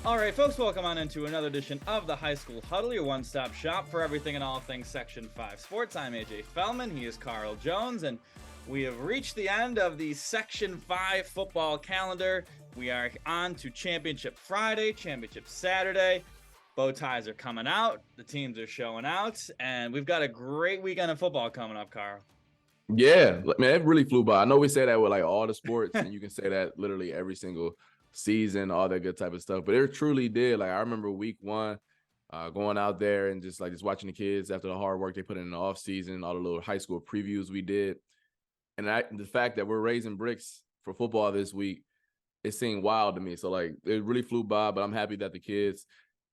All right, folks, welcome on into another edition of the High School Huddle, your one-stop shop for everything and all things Section 5 sports. I'm AJ Feldman, he is Carl Jones, and we have reached the end of the Section 5 football calendar. We are on to Championship Friday, Championship Saturday. Bow ties are coming out, the teams are showing out, and we've got a great weekend of football coming up, Carl. Yeah, man, it really flew by. I know we say that with like all the sports, and you can say that literally every single season, all that good type of stuff. But it truly did. Like I remember week one, going out there and just watching the kids after the hard work they put in the off season, all the little high school previews we did, and the fact that we're raising bricks for football this week, it seemed wild to me. So like it really flew by. But I'm happy that the kids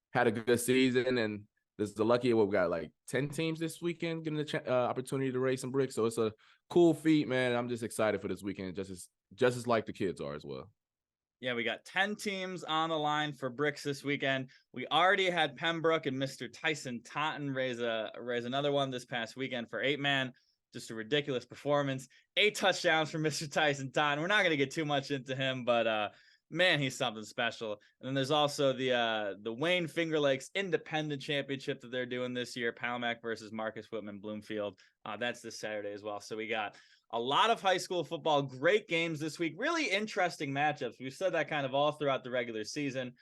had a good season, and this is the lucky we got like 10 teams this weekend getting the opportunity to raise some bricks. So it's a cool feat, man. I'm just excited for this weekend, just as like the kids are as well. Yeah, we got 10 teams on the line for bricks this weekend. We already had Pembroke and Mr. Tyson Totten raise another one this past weekend for 8-man. Just a ridiculous performance. 8 touchdowns for Mr. Tyson Totten. We're not going to get too much into him, but man, he's something special. And then there's also the Wayne Finger Lakes Independent Championship that they're doing this year, Palmac versus Marcus Whitman Bloomfield. That's this Saturday as well. So we got a lot of high school football, great games this week, really interesting matchups. We've said that kind of all throughout the regular season.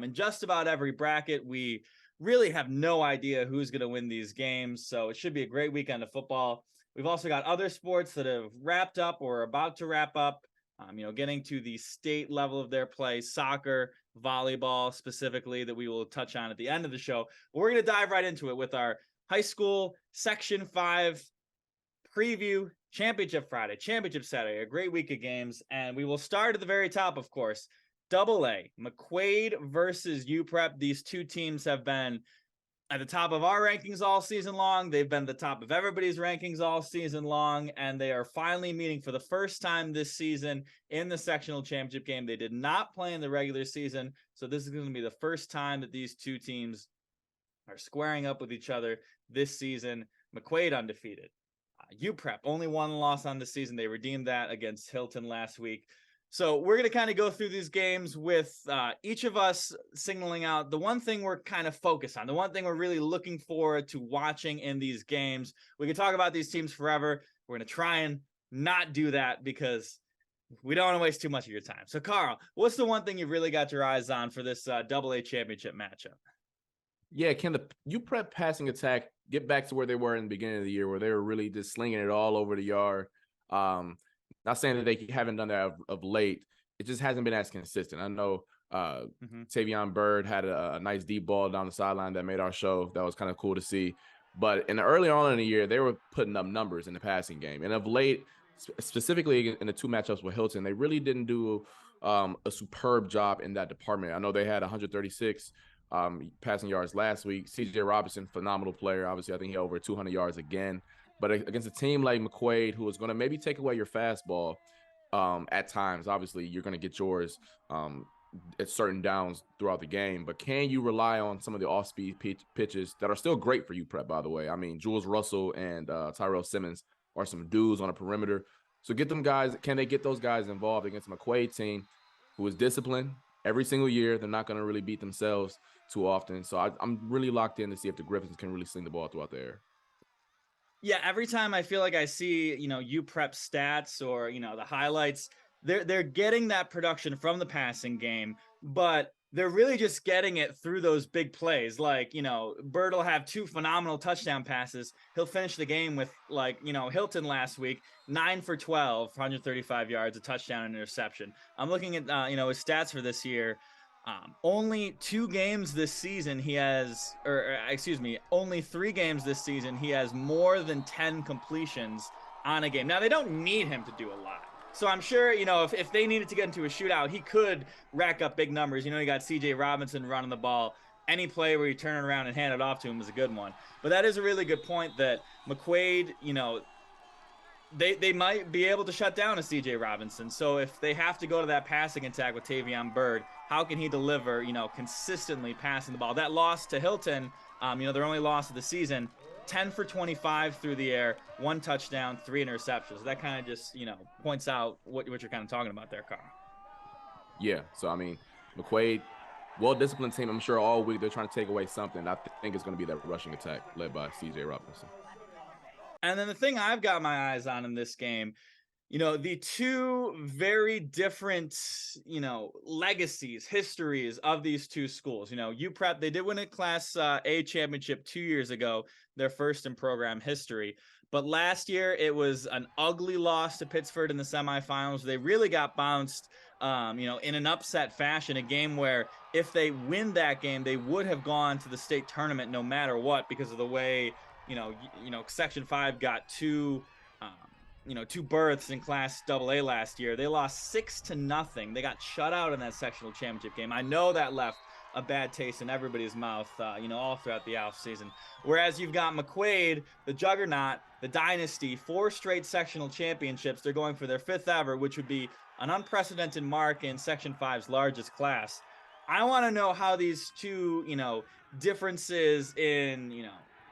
In just about every bracket, we really have no idea who's going to win these games. So it should be a great weekend of football. We've also got other sports that have wrapped up or are about to wrap up. Getting to the state level of their play, soccer, volleyball specifically, that we will touch on at the end of the show. But we're going to dive right into it with our high school Section 5 preview, Championship Friday, Championship Saturday, a great week of games. And we will start at the very top, of course. AA, McQuaid versus UPrep. These two teams have been at the top of our rankings all season long. They've been at the top of everybody's rankings all season long, and they are finally meeting for the first time this season in the sectional championship game. They did not play in the regular season, so this is going to be the first time that these two teams are squaring up with each other this season. McQuaid undefeated. UPrep only one loss on the season. They redeemed that against Hilton last week. So we're going to kind of go through these games with each of us signaling out the one thing we're kind of focused on, the one thing we're really looking forward to watching in these games. We can talk about these teams forever. We're going to try and not do that because we don't want to waste too much of your time. So, Carl, what's the one thing you've really got your eyes on for this AA championship matchup? Yeah, can the UPrep passing attack get back to where they were in the beginning of the year, where they were really just slinging it all over the yard? Not saying that they haven't done that of late. It just hasn't been as consistent. I know Tavion Bird had a nice deep ball down the sideline that made our show. That was kind of cool to see. But early on in the year, they were putting up numbers in the passing game. And of late, specifically in the two matchups with Hilton, they really didn't do a superb job in that department. I know they had 136 passing yards last week. CJ Robinson, phenomenal player. Obviously, I think he had over 200 yards again. But against a team like McQuaid, who is going to maybe take away your fastball at times, obviously you're going to get yours at certain downs throughout the game. But can you rely on some of the off-speed pitches that are still great for UPrep, by the way? I mean, Jules Russell and Tyrell Simmons are some dudes on a perimeter. So get them guys. Can they get those guys involved against a McQuaid team who is disciplined every single year? They're not going to really beat themselves too often. So I'm really locked in to see if the Griffins can really sling the ball throughout the air. Yeah, every time I feel like I see, UPrep stats or, the highlights, they're getting that production from the passing game, but they're really just getting it through those big plays. Like, Bird will have 2 phenomenal touchdown passes. He'll finish the game with Hilton last week, 9 for 12, 135 yards, a touchdown and interception. I'm looking at, his stats for this year. Only 2 games this season only 3 games this season he has more than 10 completions on a game. Now, they don't need him to do a lot. So I'm sure, if they needed to get into a shootout, he could rack up big numbers. You got CJ Robinson running the ball. Any play where you turn it around and hand it off to him is a good one. But that is a really good point that McQuaid, they might be able to shut down a CJ Robinson. So if they have to go to that passing attack with Tavion Bird, how can he deliver, consistently passing the ball? That loss to Hilton, their only loss of the season, 10 for 25 through the air, 1 touchdown, 3 interceptions. That kind of just, points out what you're kind of talking about there, Carl. Yeah. So, I mean, McQuaid well-disciplined team. I'm sure all week they're trying to take away something. I think it's going to be that rushing attack led by C.J. Robinson. And then the thing I've got my eyes on in this game, the two very different, legacies, histories of these two schools. UPrep, they did win a Class A championship 2 years ago, their first in program history. But last year, it was an ugly loss to Pittsford in the semifinals. They really got bounced, in an upset fashion, a game where if they win that game, they would have gone to the state tournament no matter what because of the way, Section 5 got two berths in Class AA last year. They lost 6-0. They got shut out in that sectional championship game. I know that left a bad taste in everybody's mouth, all throughout the offseason. Whereas you've got McQuaid, the juggernaut, the dynasty, 4 straight sectional championships. They're going for their 5th ever, which would be an unprecedented mark in Section 5's largest class. I want to know how these two, differences in,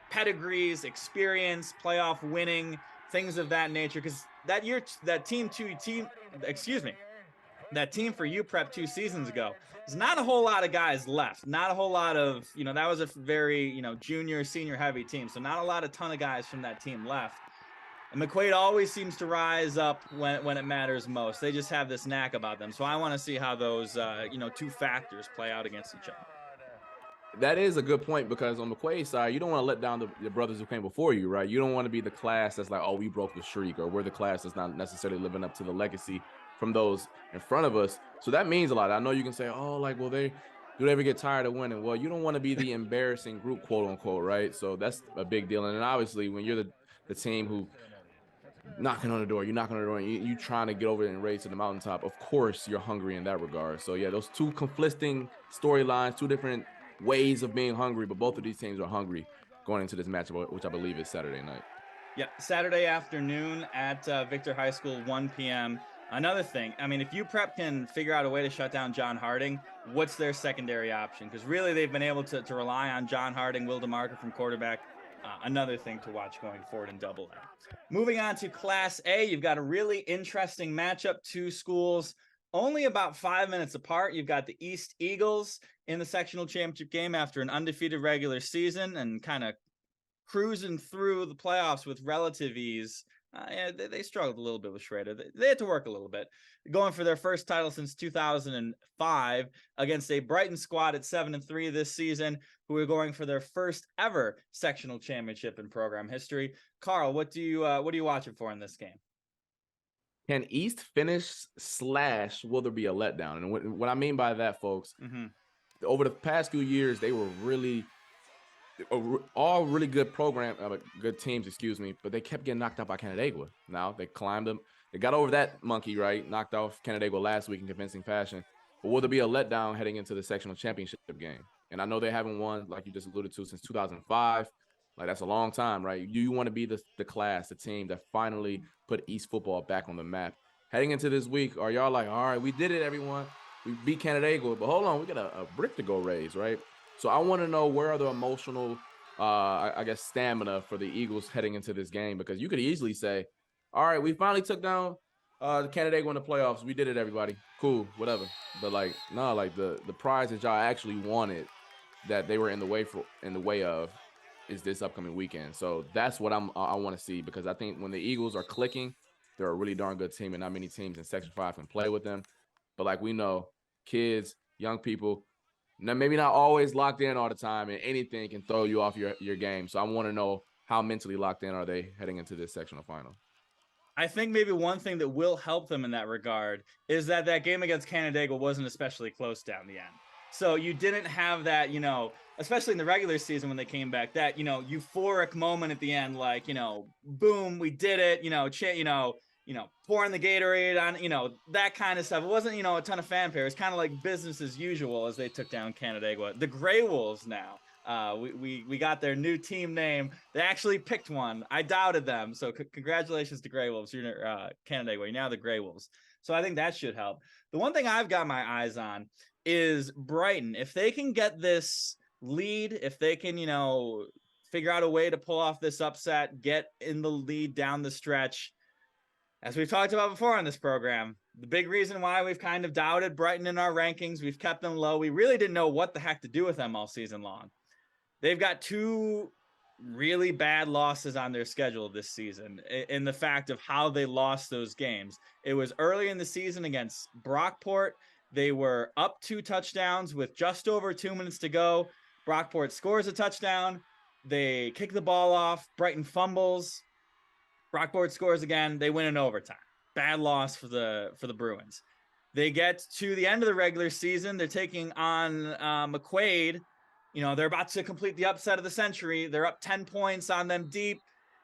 pedigrees, experience, playoff winning, things of that nature, because that team for UPrep 2 seasons ago, there's not a whole lot of guys left. Not a whole lot of, that was a very, junior, senior heavy team. So not a ton of guys from that team left. And McQuaid always seems to rise up when it matters most. They just have this knack about them. So I want to see how those, two factors play out against each other. That is a good point, because on McQuaid's side, you don't want to let down the brothers who came before you, right? You don't want to be the class that's like, oh, we broke the streak, or we're the class that's not necessarily living up to the legacy from those in front of us. So that means a lot. I know you can say, oh, like, well, do they ever get tired of winning? Well, you don't want to be the embarrassing group, quote unquote, right? So that's a big deal. And then obviously when you're the team who knocking on the door, and you trying to get over and raise to the mountaintop, of course you're hungry in that regard. So yeah, those two conflicting storylines, two different ways of being hungry, but both of these teams are hungry going into this matchup, which I believe is Saturday night. Yeah, Saturday afternoon at Victor High School, 1 p.m. Another thing, I mean, if UPrep can figure out a way to shut down John Harding, what's their secondary option? Because really they've been able to rely on John Harding, Will DeMarco from quarterback. Another thing to watch going forward in Double A. Moving on to Class A, you've got a really interesting matchup. Two schools only about 5 minutes apart. You've got the East Eagles in the sectional championship game after an undefeated regular season and kind of cruising through the playoffs with relative ease. They struggled a little bit with Schrader. They had to work a little bit. Going for their first title since 2005 against a Brighton squad at 7-3 this season, who are going for their first ever sectional championship in program history. Carl, what are you watching for in this game? Can East finish / will there be a letdown? And what I mean by that, folks, over the past few years, they were all really good good teams, but they kept getting knocked out by Canandaigua. Now they climbed them. They got over that monkey, right? Knocked off Canandaigua last week in convincing fashion. But will there be a letdown heading into the sectional championship game? And I know they haven't won, like you just alluded to, since 2005. Like, that's a long time, right? You want to be the class, the team that finally put East football back on the map. Heading into this week, are y'all like, all right, we did it, everyone. We beat Canandaigua, but hold on, we got a brick to go raise, right? So I want to know, where are the emotional, stamina for the Eagles heading into this game? Because you could easily say, all right, we finally took down the Canandaigua in the playoffs. We did it, everybody. Cool, whatever. But the prize that y'all actually wanted, that they were in the way of, is this upcoming weekend. So that's what I want to see, because I think when the Eagles are clicking, they're a really darn good team, and not many teams in Section 5 can play with them. But like we know, kids, young people, maybe not always locked in all the time, and anything can throw you off your game. So I want to know, how mentally locked in are they heading into this sectional final? I think maybe one thing that will help them in that regard is that game against Canandaigua wasn't especially close down the end. So you didn't have that, especially in the regular season when they came back, that, euphoric moment at the end, like, boom, we did it, pouring the Gatorade on, that kind of stuff. It wasn't, a ton of fanfare. It's kind of like business as usual as they took down Canandaigua. The Grey Wolves now. We got their new team name. They actually picked one. I doubted them. So congratulations to Grey Wolves. You're Canandaigua. You're now the Grey Wolves. So I think that should help. The one thing I've got my eyes on is Brighton. If they can get this lead, if they can, figure out a way to pull off this upset, get in the lead down the stretch, as we've talked about before on this program, the big reason why we've kind of doubted Brighton in our rankings. We've kept them low. We really didn't know what the heck to do with them all season long. They've got 2 really bad losses on their schedule this season in the fact of how they lost those games. It was early in the season against Brockport. They were up 2 touchdowns with just over 2 minutes to go. Brockport scores a touchdown. They kick the ball off. Brighton fumbles. Brockport scores again. They win in overtime. Bad loss for the Bruins. They get to the end of the regular season. They're taking on McQuaid. They're about to complete the upset of the century. They're up 10 points on them deep,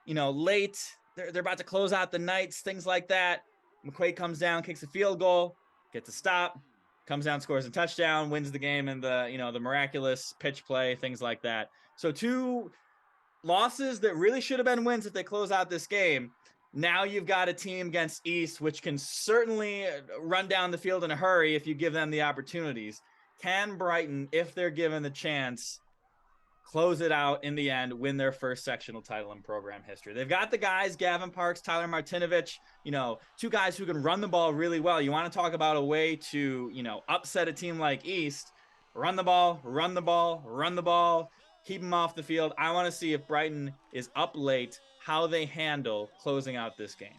late. They're about to close out the Knights, things like that. McQuaid comes down, kicks a field goal, gets a stop, comes down, scores a touchdown, wins the game in the miraculous pitch play, things like that. So 2 losses that really should have been wins if they close out this game. Now you've got a team against East, which can certainly run down the field in a hurry if you give them the opportunities. Can Brighton, if they're given the chance, close it out in the end, win their first sectional title in program history? They've got the guys, Gavin Parks, Tyler Martinovich, 2 guys who can run the ball really well. You want to talk about a way to, upset a team like East, run the ball, keep them off the field. I want to see if Brighton is up late, how they handle closing out this game.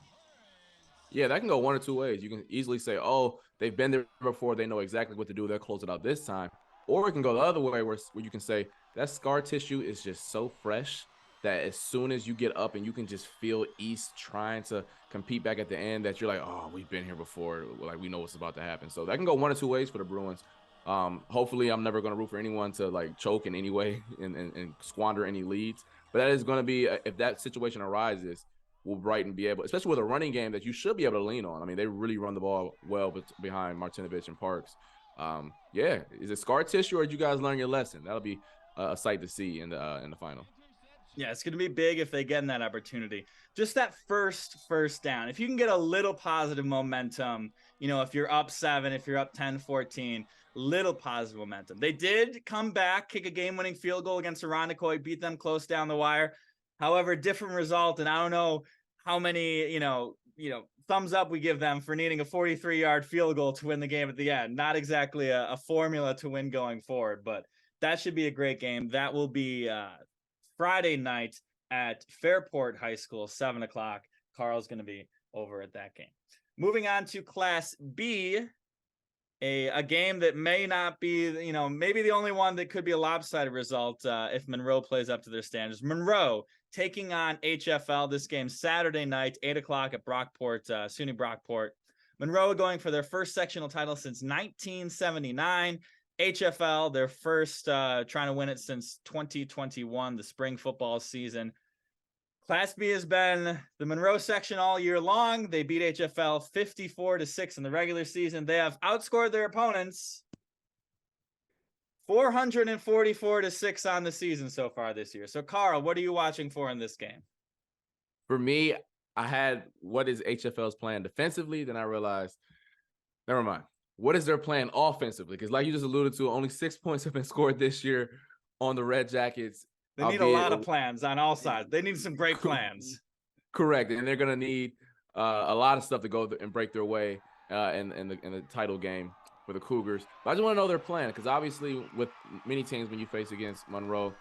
Yeah, that can go one or two ways. You can easily say, oh, they've been there before. They know exactly what to do. They'll close it out this time. Or it can go the other way where you can say that scar tissue is just so fresh that as soon as you get up and you can just feel East trying to compete back at the end, that you're like, oh, we've been here before. Like, we know what's about to happen. So that can go one or two ways for the Bruins. Hopefully I'm never going to root for anyone to like choke in any way and squander any leads. But that is going to be, if that situation arises, will Brighton be able, especially with a running game that you should be able to lean on. I mean, they really run the ball well behind Martinovich and Parks. Yeah, is it scar tissue or did you guys learn your lesson? That'll be a sight to see in the final. Yeah, it's going to be big if they get in that opportunity. Just that first down. If you can get a little positive momentum, if you're up 7, if you're up 10-14, little positive momentum. They did come back, kick a game-winning field goal against Irondequoit, beat them close down the wire. However, different result, and I don't know how many, thumbs up we give them for needing a 43-yard field goal to win the game at the end. Not exactly a formula to win going forward, but that should be a great game. That will be Friday night at Fairport High School, 7 o'clock. Carl's going to be over at that game. Moving on to Class B, a game that may not be, maybe the only one that could be a lopsided result if Monroe plays up to their standards. Monroe taking on HFL. This game Saturday night, 8 o'clock at Brockport, SUNY Brockport. Monroe going for their first sectional title since 1979. HFL, their first trying to win it since 2021, the spring football season. Class B has been the Monroe section all year long. They beat HFL 54-6 in the regular season. They have outscored their opponents 444-6 on the season so far this year. So, Carl, what are you watching for in this game? For me, I had what is HFL's plan defensively. Then I realized, never mind. What is their plan offensively? Because like you just alluded to, only 6 points have been scored this year on the Red Jackets. They need a lot of plans on all sides. They need some great plans. Correct. And they're going to need a lot of stuff to go and break their way in the title game for the Cougars. But I just want to know their plan, because obviously with many teams when you face against Monroe,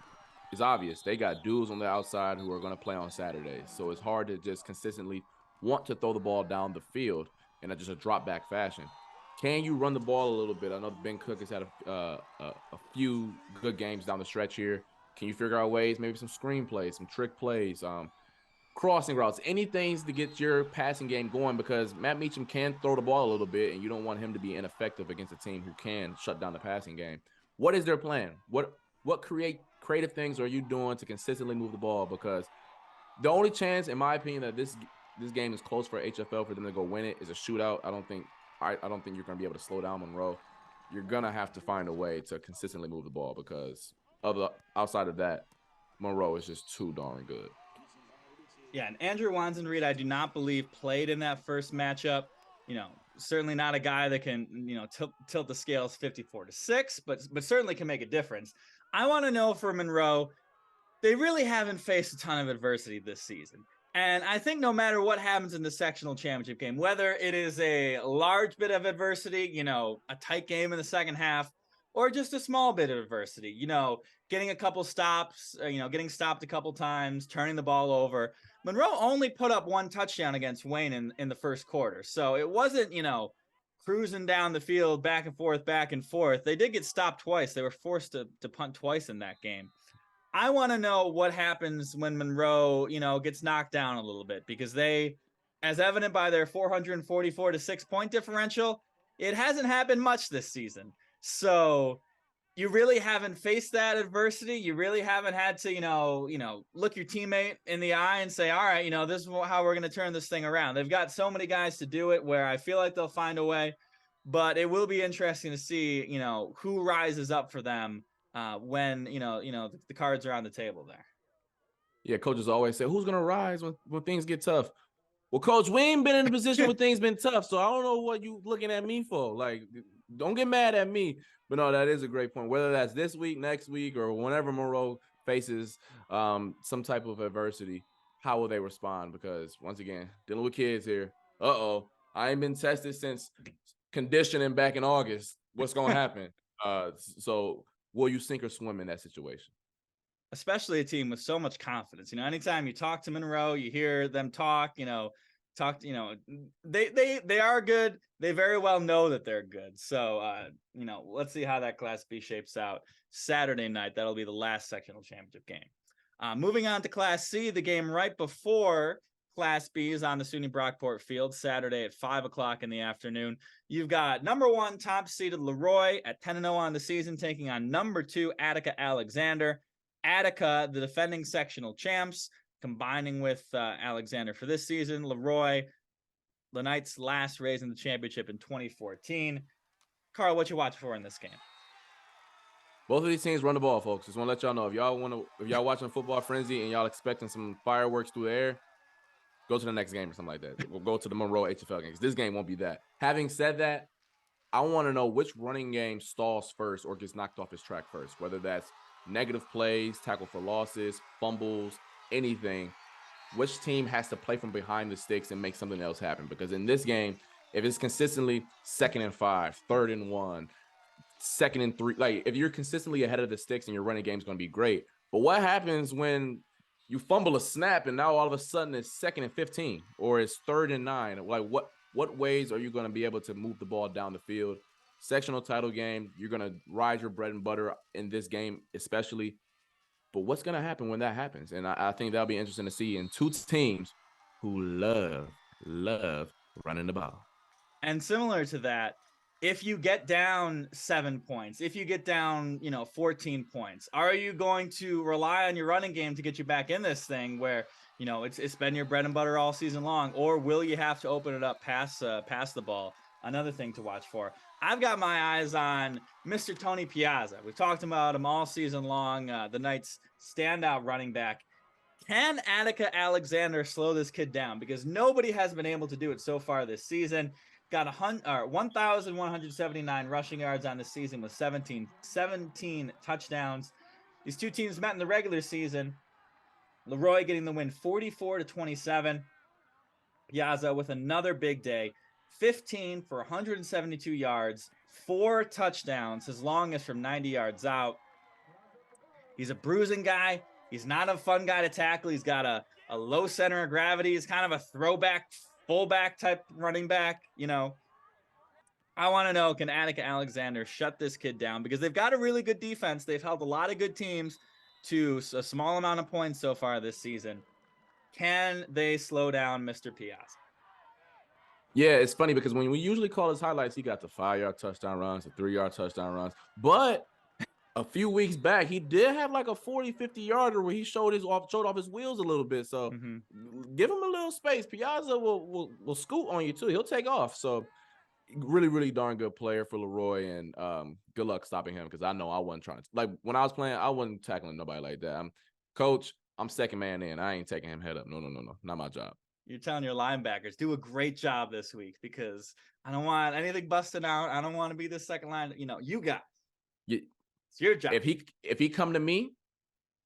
it's obvious. They got dudes on the outside who are going to play on Saturdays. So it's hard to just consistently want to throw the ball down the field in just a drop back fashion. Can you run the ball a little bit? I know Ben Cook has had a few good games down the stretch here. Can you figure out ways, maybe some screen plays, some trick plays, crossing routes, anything to get your passing game going? Because Matt Meacham can throw the ball a little bit, and you don't want him to be ineffective against a team who can shut down the passing game. What is their plan? What creative things are you doing to consistently move the ball? Because the only chance, in my opinion, that this game is close for HFL for them to go win it is a shootout. I don't think you're going to be able to slow down Monroe. You're going to have to find a way to consistently move the ball, because outside of that, Monroe is just too darn good. Yeah, and Andrew Wanzenreed, I do not believe played in that first matchup. Certainly not a guy that can, tilt the scales 54-6, but certainly can make a difference. I want to know for Monroe, they really haven't faced a ton of adversity this season. And I think no matter what happens in the sectional championship game, whether it is a large bit of adversity, a tight game in the second half, or just a small bit of adversity, getting a couple stops, getting stopped a couple times, turning the ball over. Monroe only put up one touchdown against Wayne in the first quarter. So it wasn't, cruising down the field back and forth, back and forth. They did get stopped twice. They were forced to punt twice in that game. I want to know what happens when Monroe, gets knocked down a little bit, because they, as evident by their 444 to 6-point differential, it hasn't happened much this season. So you really haven't faced that adversity. You really haven't had to, look your teammate in the eye and say, all right, this is how we're going to turn this thing around. They've got so many guys to do it where I feel like they'll find a way, but it will be interesting to see, who rises up for them when the cards are on the table there. Yeah, coaches always say, who's gonna rise when things get tough? Well, coach, we ain't been in a position where things been tough, so I don't know what you looking at me for. Like, don't get mad at me. But no, that is a great point. Whether that's this week, next week, or whenever Monroe faces some type of adversity, how will they respond? Because once again, dealing with kids here. I ain't been tested since conditioning back in August. What's gonna happen? So will you sink or swim in that situation? Especially a team with so much confidence. Anytime you talk to Monroe, you hear them talk, they are good. They very well know that they're good. So, let's see how that Class B shapes out Saturday night. That'll be the last sectional championship game. Moving on to Class C, the game right before Class B is on the SUNY Brockport field Saturday at 5:00 in the afternoon. You've got number 1 top seeded Leroy at 10-0 on the season, taking on number 2 Attica Alexander. Attica, the defending sectional champs, combining with Alexander for this season. Leroy, the Knights last raising the championship in 2014. Carl, what you watch for in this game? Both of these teams run the ball, folks. Just want to let y'all know, if y'all watching Football Frenzy and y'all expecting some fireworks through the air, go to the next game or something like that. We'll go to the Monroe HFL games. This game won't be that. Having said that, I want to know which running game stalls first or gets knocked off its track first, whether that's negative plays, tackle for losses, fumbles, anything. Which team has to play from behind the sticks and make something else happen? Because in this game, if it's consistently 2nd and 5, 3rd and 1, 2nd and 3, like if you're consistently ahead of the sticks and your running game is going to be great. But what happens when you fumble a snap and now all of a sudden it's 2nd and 15 or it's 3rd and 9? Like what ways are you going to be able to move the ball down the field? Sectional title game, you're going to ride your bread and butter in this game especially. But what's going to happen when that happens? And I think that'll be interesting to see in two teams who love running the ball. And similar to that, if you get down 7 points, if you get down, 14 points, are you going to rely on your running game to get you back in this thing where, it's been your bread and butter all season long, or will you have to open it up past the ball? Another thing to watch for. I've got my eyes on Mr. Tony Piazza. We've talked about him all season long, the Knights' standout running back. Can Attica Alexander slow this kid down? Because nobody has been able to do it so far this season. Got 1,179 rushing yards on the season with 17 touchdowns. These two teams met in the regular season. Leroy getting the win 44-27. Piazza with another big day. 15 for 172 yards, 4 touchdowns, his longest from 90 yards out. He's a bruising guy. He's not a fun guy to tackle. He's got a low center of gravity. He's kind of a throwback, fullback type running back. I want to know, can Attica Alexander shut this kid down? Because they've got a really good defense. They've held a lot of good teams to a small amount of points so far this season. Can they slow down Mr. Piazza? Yeah, it's funny because when we usually call his highlights, he got the 5-yard touchdown runs, the 3-yard touchdown runs. But a few weeks back, he did have like a 40, 50-yarder where he showed off his wheels a little bit. So give him a little space. Piazza will scoot on you too. He'll take off. So really, really darn good player for Leroy, and good luck stopping him, because I know I wasn't trying to. Like when I was playing, I wasn't tackling nobody like that. I'm second man in. I ain't taking him head up. No, not my job. You're telling your linebackers, do a great job this week, because I don't want anything busting out. I don't want to be the second line. You got it. It's your job. If he come to me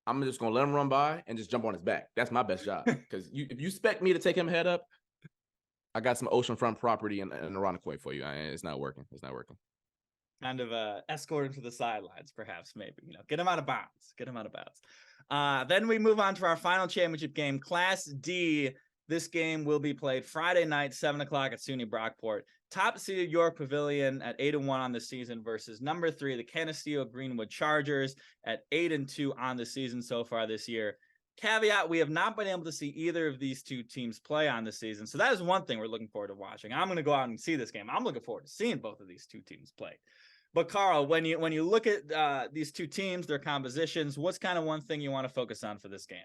I'm just gonna let him run by and just jump on his back. That's my best shot. Because if you expect me to take him head up, I got some oceanfront property in Irondequoit for you. It's not working. It's not working. Kind of escort him to the sidelines, perhaps, maybe. Get him out of bounds. Then we move on to our final championship game, Class D. This game will be played Friday night, 7 o'clock at SUNY Brockport. Top seeded York Pavilion at 8-1 on the season versus number 3, the Canisteo Greenwood Chargers at 8-2 on the season so far this year. Caveat, we have not been able to see either of these two teams play on the season. So that is one thing we're looking forward to watching. I'm going to go out and see this game. I'm looking forward to seeing both of these two teams play. But Carl, when you look at these two teams, their compositions, what's kind of one thing you want to focus on for this game?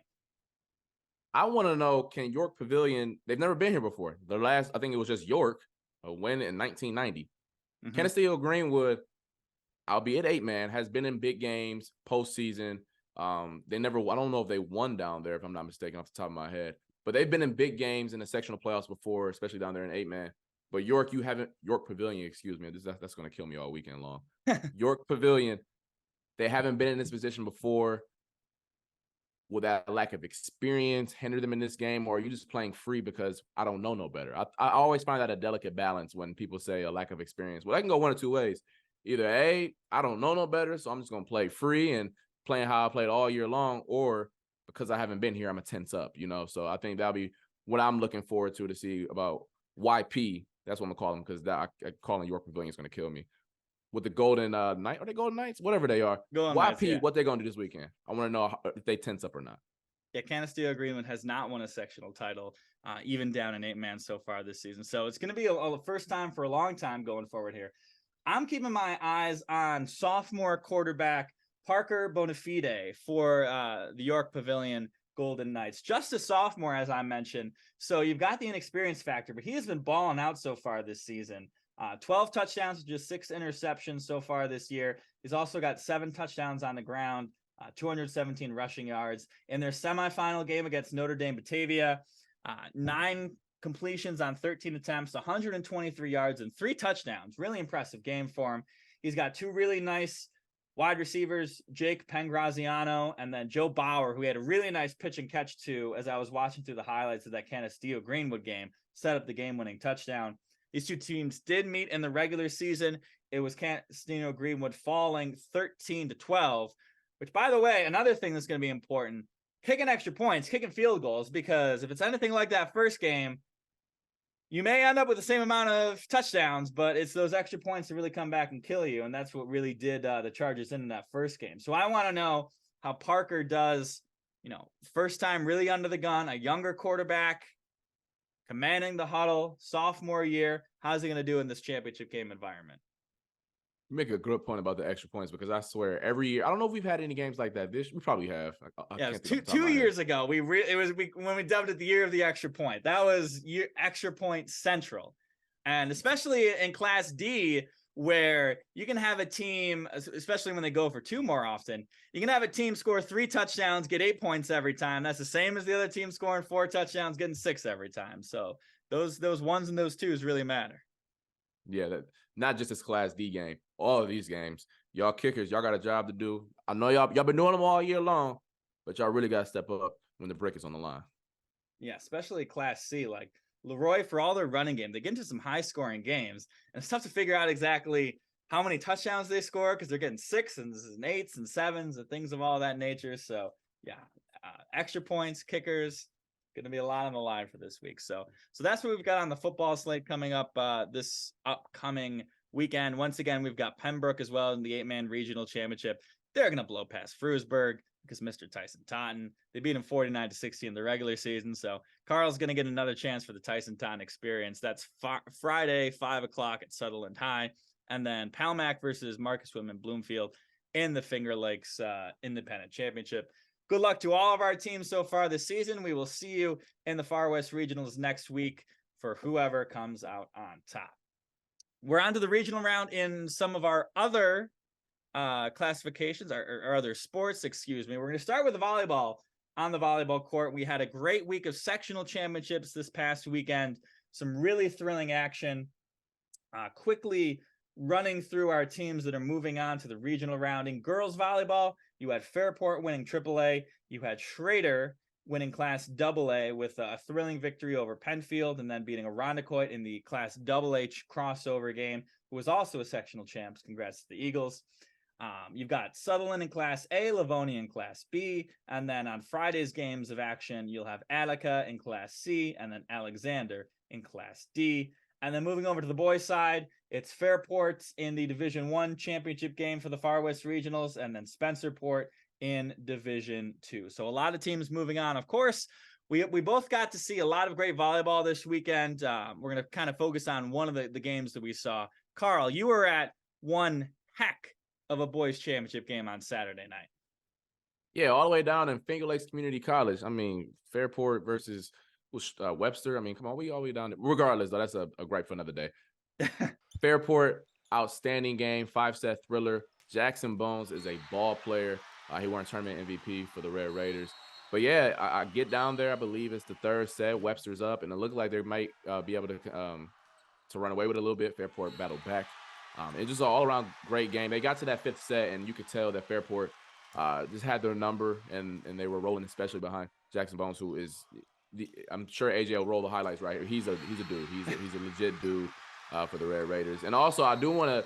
I want to know, can York Pavilion, they've never been here before. Their last, I think it was just York, a win in 1990. Mm-hmm. Canisteo Greenwood, albeit 8-man, has been in big games, postseason. They never, I don't know if they won down there, if I'm not mistaken, off the top of my head. But they've been in big games in the sectional playoffs before, especially down there in 8-man. But York Pavilion, excuse me, that's going to kill me all weekend long. York Pavilion, they haven't been in this position before. Will that lack of experience hinder them in this game, or are you just playing free because I don't know no better? I always find that a delicate balance when people say a lack of experience. Well, that can go one of two ways. Either A, I don't know no better, so I'm just going to play free and playing how I played all year long, or because I haven't been here, I'm a tense up, So I think that'll be what I'm looking forward to see about YP. That's what I'm going to call them, because calling York Pavilion is going to kill me. With the Golden Knight, are they Golden Knights? Whatever they are. Golden YP, Knights, yeah. What they're going to do this weekend. I want to know if they tense up or not. Yeah, Canisteo Greenwood has not won a sectional title, even down in 8-man so far this season. So it's going to be a first time for a long time going forward here. I'm keeping my eyes on sophomore quarterback Parker Bonafide for the York Pavilion Golden Knights. Just a sophomore, as I mentioned. So you've got the inexperience factor, but he has been balling out so far this season. 12 touchdowns, just 6 interceptions so far this year. He's also got 7 touchdowns on the ground, 217 rushing yards. In their semifinal game against Notre Dame Batavia, 9 completions on 13 attempts, 123 yards, and 3 touchdowns. Really impressive game for him. He's got 2 really nice wide receivers, Jake Pengraziano and then Joe Bauer, who had a really nice pitch and catch too, as I was watching through the highlights of that Canisteo Greenwood game, set up the game-winning touchdown. These two teams did meet in the regular season. It was Canisteo Greenwood falling 13-12, which, by the way, another thing that's going to be important, kicking extra points, kicking field goals, because if it's anything like that first game, you may end up with the same amount of touchdowns, but it's those extra points that really come back and kill you, and that's what really did the Chargers in that first game. So I want to know how Parker does, first time really under the gun, a younger quarterback, commanding the huddle, sophomore year. How's he going to do in this championship game environment? You make a good point about the extra points, because I swear every year, I don't know if we've had any games like that. We probably have. Yeah, it was two years ago. When we dubbed it the year of the extra point. That was extra point central, and especially in Class D, where you can have a team, especially when they go for 2 more often, you can have a team score 3 touchdowns, get 8 points every time. That's the same as the other team scoring 4 touchdowns, getting 6 every time. So those ones and those twos really matter. Yeah, not just this Class D game. All of these games, y'all kickers, y'all got a job to do. I know y'all been doing them all year long, but y'all really got to step up when the break is on the line. Yeah, especially Class C. Like Leroy, for all their running game, they get into some high-scoring games, and it's tough to figure out exactly how many touchdowns they score, because they're getting 6s and 8s and 7s and things of all that nature. So, yeah, extra points, kickers, going to be a lot on the line for this week. So that's what we've got on the football slate coming up this upcoming weekend. Once again, we've got Pembroke as well in the 8-man regional championship. They're going to blow past Frewsburg because Mr. Tyson Totten, they beat him 49-60 in the regular season. So Carl's going to get another chance for the Tyson Totten experience. That's Friday, 5 o'clock at Sutherland High. And then Palmac versus Marcus Whitman Bloomfield in the Finger Lakes Independent Championship. Good luck to all of our teams so far this season. We will see you in the Far West Regionals next week for whoever comes out on top. We're on to the regional round in some of our other classifications, or other sports, excuse me. We're going to start with the volleyball. On the volleyball court, we had a great week of sectional championships this past weekend. Some really thrilling action. Quickly running through our teams that are moving on to the regional rounding. Girls volleyball, you had Fairport winning AAA. You had Schrader winning Class AA with a thrilling victory over Penfield and then beating Irondequoit in the Class AA crossover game, who was also a sectional champs. Congrats to the Eagles. You've got Sutherland in Class A, Livonia in Class B, and then on Friday's games of action, you'll have Attica in Class C, and then Alexander in Class D. And then moving over to the boys' side, it's Fairport in the Division I championship game for the Far West Regionals, and then Spencerport in Division II. So a lot of teams moving on. Of course, we both got to see a lot of great volleyball this weekend. We're going to kind of focus on one of the games that we saw. Carl, you were at one heck of a boys championship game on Saturday night. Yeah, all the way down in Finger Lakes Community College. I mean, Fairport versus Webster. I mean, come on, we all the way down there. Regardless, though, that's a gripe for another day. Fairport, outstanding game, 5-set thriller. Jackson Bones is a ball player. He won tournament MVP for the Red Raiders. But yeah, I get down there. I believe it's the third set. Webster's up, and it looked like they might be able to run away with it a little bit. Fairport battled back. It's just an all-around great game. They got to that fifth set, and you could tell that Fairport just had their number, and they were rolling, especially behind Jackson Bones, who is I'm sure AJ will roll the highlights right here. He's a dude. He's a legit dude for the Red Raiders. And also, I do want to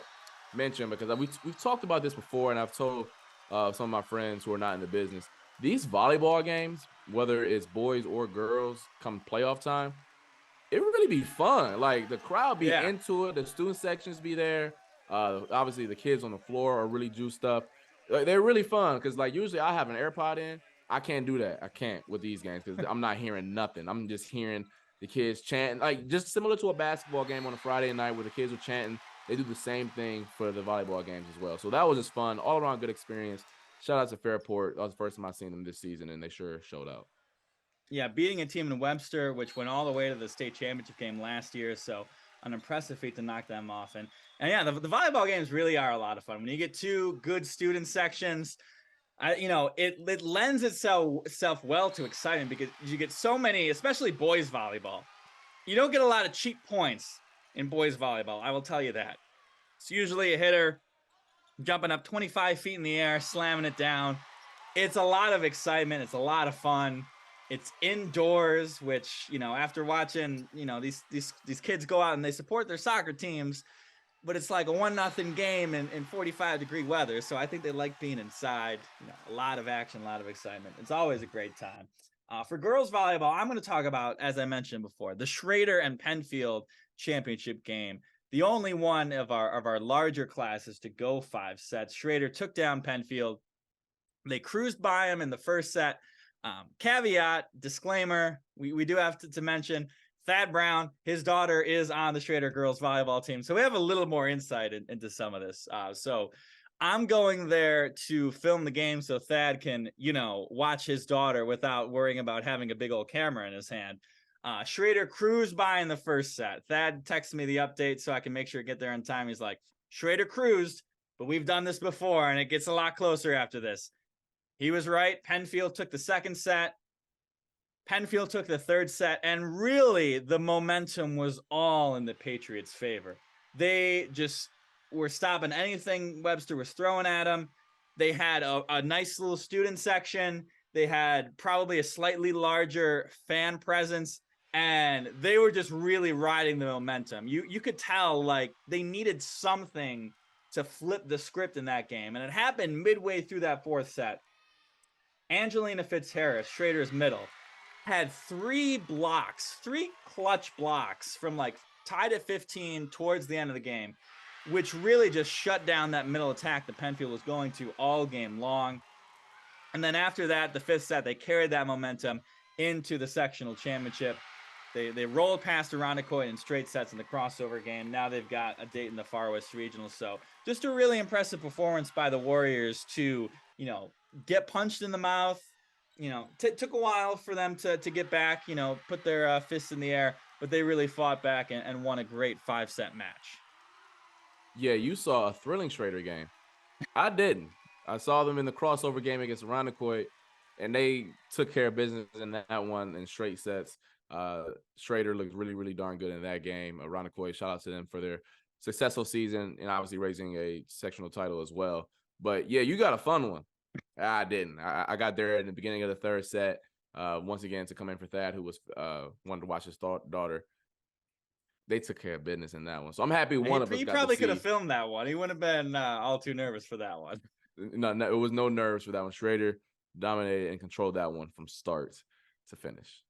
mention, because we've talked about this before, and I've told some of my friends who are not in the business, these volleyball games, whether it's boys or girls, come playoff time, it really be fun. Like, the crowd be into it. The student sections be there. Obviously, the kids on the floor are really juiced up. They're really fun because, like, usually I have an AirPod in. I can't do that. I can't with these games because I'm not hearing nothing. I'm just hearing the kids chanting, like just similar to a basketball game on a Friday night where the kids are chanting. They do the same thing for the volleyball games as well. So that was just fun. All around good experience. Shout out to Fairport. That was the first time I've seen them this season, and they sure showed out. Yeah, beating a team in Webster, which went all the way to the state championship game last year. So an impressive feat to knock them off. And yeah, the volleyball games really are a lot of fun. When you get two good student sections, it lends itself well to excitement because you get so many, especially boys volleyball. You don't get a lot of cheap points in boys volleyball. I will tell you that. It's usually a hitter jumping up 25 feet in the air, slamming it down. It's a lot of excitement. It's a lot of fun. It's indoors, which, after watching, these kids go out and they support their soccer teams, but it's like a 1-0 game in 45-degree weather. So I think they like being inside. A lot of action, a lot of excitement. It's always a great time. For girls volleyball, I'm going to talk about, as I mentioned before, the Schrader and Penfield championship game. The only one of our larger classes to go 5 sets. Schrader took down Penfield. They cruised by him in the first set. Caveat, disclaimer, we do have to mention Thad Brown, his daughter is on the Schrader girls volleyball team. So we have a little more insight into some of this. So I'm going there to film the game so Thad can, watch his daughter without worrying about having a big old camera in his hand. Schrader cruised by in the first set. Thad texted me the update so I can make sure to get there on time. He's like, Schrader cruised, but we've done this before and it gets a lot closer after this. He was right. Penfield took the second set. Penfield took the third set, and really the momentum was all in the Patriots' favor. They just were stopping anything Webster was throwing at them. They had a nice little student section. They had probably a slightly larger fan presence, and they were just really riding the momentum. You could tell, like, they needed something to flip the script in that game, and it happened midway through that fourth set. Angelina Fitzharris, Schrader's middle, had 3 clutch blocks from like tied at 15 towards the end of the game, which really just shut down that middle attack that Penfield was going to all game long. And then after that, the fifth set, they carried that momentum into the sectional championship. They rolled past Irondequoit in straight sets in the crossover game. Now they've got a date in the Far West Regional. So just a really impressive performance by the Warriors to, get punched in the mouth. Took a while for them to get back, put their fists in the air, but they really fought back and won a great 5-set match. Yeah, you saw a thrilling Schrader game. I didn't. I saw them in the crossover game against Irondequoit, and they took care of business in that one in straight sets. Schrader looked really, really darn good in that game. Irondequoit, shout out to them for their successful season and obviously raising a sectional title as well. But yeah, you got a fun one. I didn't. I got there in the beginning of the third set. Once again, to come in for Thad, who was wanted to watch his daughter. They took care of business in that one. So I'm happy one of us He got probably to could have see. filmed that one. He wouldn't have been all too nervous for that one. No, it was no nerves for that one. Schrader dominated and controlled that one from start to finish.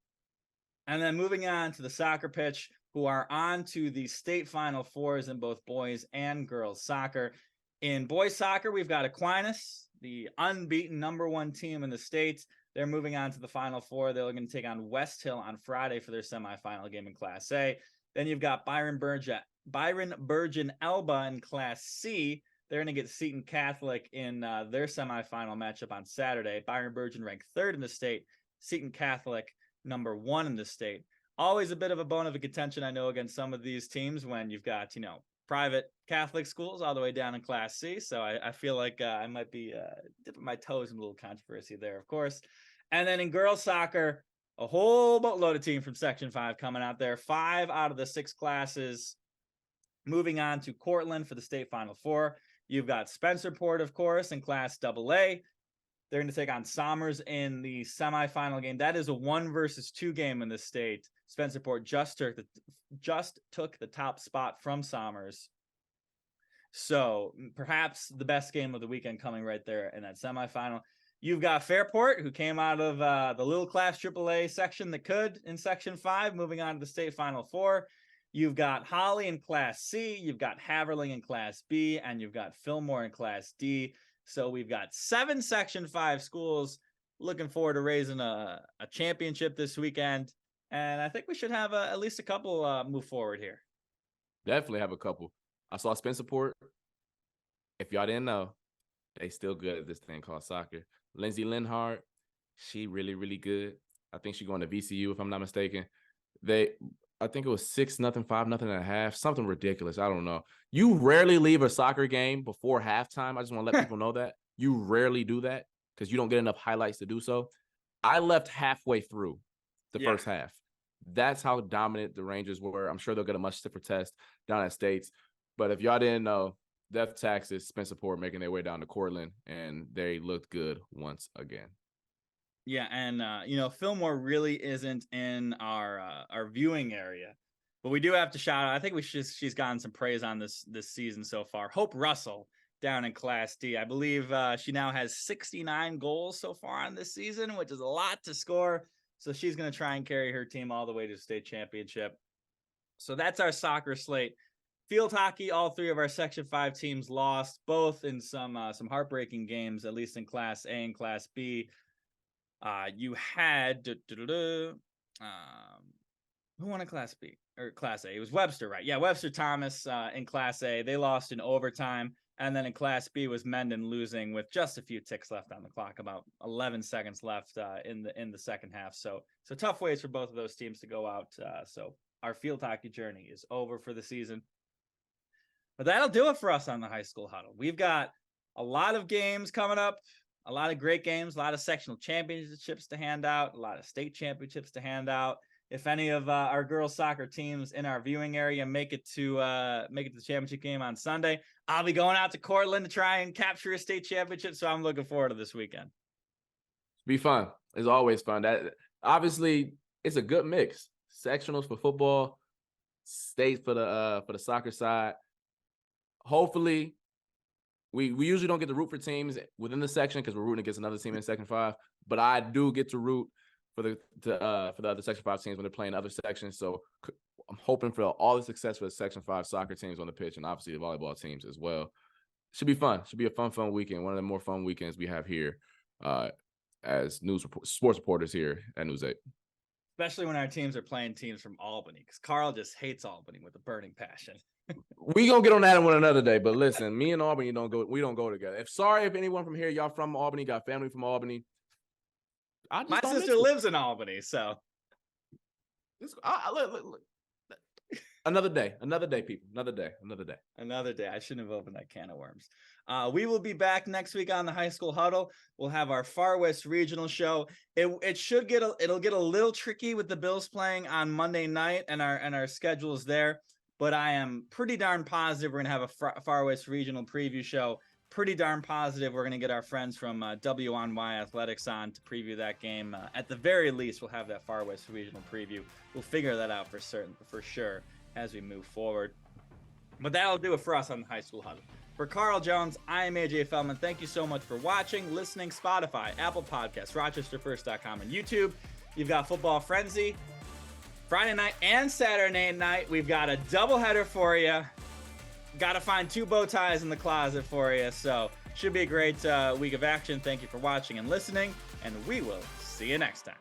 And then moving on to the soccer pitch, who are on to the state Final Fours in both boys and girls soccer. In boys soccer, we've got Aquinas, the unbeaten #1 team in the state. They're moving on to the Final Four. They're going to take on West Hill on Friday for their semifinal game in Class A. Then you've got Byron Bergen Elba in Class C. They're going to get Seton Catholic in their semifinal matchup on Saturday. Byron Bergen ranked 3rd in the state. Seton Catholic #1 in the state. Always a bit of a bone of a contention, I know, against some of these teams when you've got, private Catholic schools all the way down in Class C. So I feel like I might be dipping my toes in a little controversy there, of course. And then in girls soccer, a whole boatload of team from Section 5 coming out there. 5 out of the 6 classes moving on to Cortland for the state Final Four. You've got Spencerport, of course, in Class AA. They're going to take on Somers in the semifinal game. That is a 1 versus 2 game in the state. Spencerport just took the top spot from Somers. So perhaps the best game of the weekend coming right there in that semifinal. You've got Fairport, who came out of the little class AAA section that could in Section 5, moving on to the state Final Four. You've got Holly in Class C, you've got Haverling in Class B, and you've got Fillmore in Class D. So we've got 7 Section 5 schools looking forward to raising a championship this weekend. And I think we should have at least a couple move forward here. Definitely have a couple. I saw Spencerport. If y'all didn't know, they still good at this thing called soccer. Lindsay Linhart, she really, really good. I think she's going to VCU, if I'm not mistaken. I think it was 6-0, 5-0.5, something ridiculous. I don't know. You rarely leave a soccer game before halftime. I just want to let people know that. You rarely do that because you don't get enough highlights to do so. I left halfway through the first half. That's how dominant the Rangers were. I'm sure they'll get a much stiffer test down at States. But if y'all didn't know, Death Taxes, Spencerport making their way down to Cortland, and they looked good once again. Yeah, and Fillmore really isn't in our viewing area, but we do have to shout out. I think she's gotten some praise on this season so far. Hope Russell down in Class D. I believe she now has 69 goals so far on this season, which is a lot to score. So she's going to try and carry her team all the way to the state championship. So that's our soccer slate. Field hockey, all 3 of our Section 5 teams lost, both in some heartbreaking games, at least in Class A and Class B. You had who won in Class B or Class A? It was Webster, right? Yeah, Webster Thomas in Class A. They lost in overtime, and then in Class B was Mendon losing with just a few ticks left on the clock, about 11 seconds left in the second half. So tough ways for both of those teams to go out. So our field hockey journey is over for the season. But that'll do it for us on the High School Huddle. We've got a lot of games coming up. A lot of great games, a lot of sectional championships to hand out, a lot of state championships to hand out. If any of our girls soccer teams in our viewing area make it to the championship game on Sunday, I'll be going out to Cortland to try and capture a state championship. So I'm looking forward to this weekend. Be fun. It's always fun. That obviously it's a good mix. Sectionals for football, state for the soccer side. Hopefully. We usually don't get to root for teams within the section because we're rooting against another team in Section 5. But I do get to root for the other Section 5 teams when they're playing other sections. So I'm hoping for all the success for the Section 5 soccer teams on the pitch and obviously the volleyball teams as well. Should be fun. Should be a fun weekend. One of the more fun weekends we have here as sports reporters here at News 8. Especially when our teams are playing teams from Albany, because Carl just hates Albany with a burning passion. We gonna get on that one another day, but listen, me and Albany we don't go together. If anyone from here, y'all from Albany, got family from Albany. My sister lives in Albany, so look. Another day, people. Another day. I shouldn't have opened that can of worms. We will be back next week on the High School Huddle. We'll have our Far West Regional show. It'll get a little tricky with the Bills playing on Monday night and our schedules there. but I am pretty darn positive we're going to have a Far West Regional preview show. Pretty darn positive we're going to get our friends from WNY Athletics on to preview that game. At the very least, we'll have that Far West Regional preview. We'll figure that out for sure as we move forward. But that'll do it for us on the High School Huddle. For Carl Jones, I am AJ Feldman. Thank you so much for watching, listening, Spotify, Apple Podcasts, RochesterFirst.com, and YouTube. You've got Football Frenzy Friday night and Saturday night. We've got a doubleheader for you. Got to find 2 bow ties in the closet for you. So should be a great week of action. Thank you for watching and listening, and we will see you next time.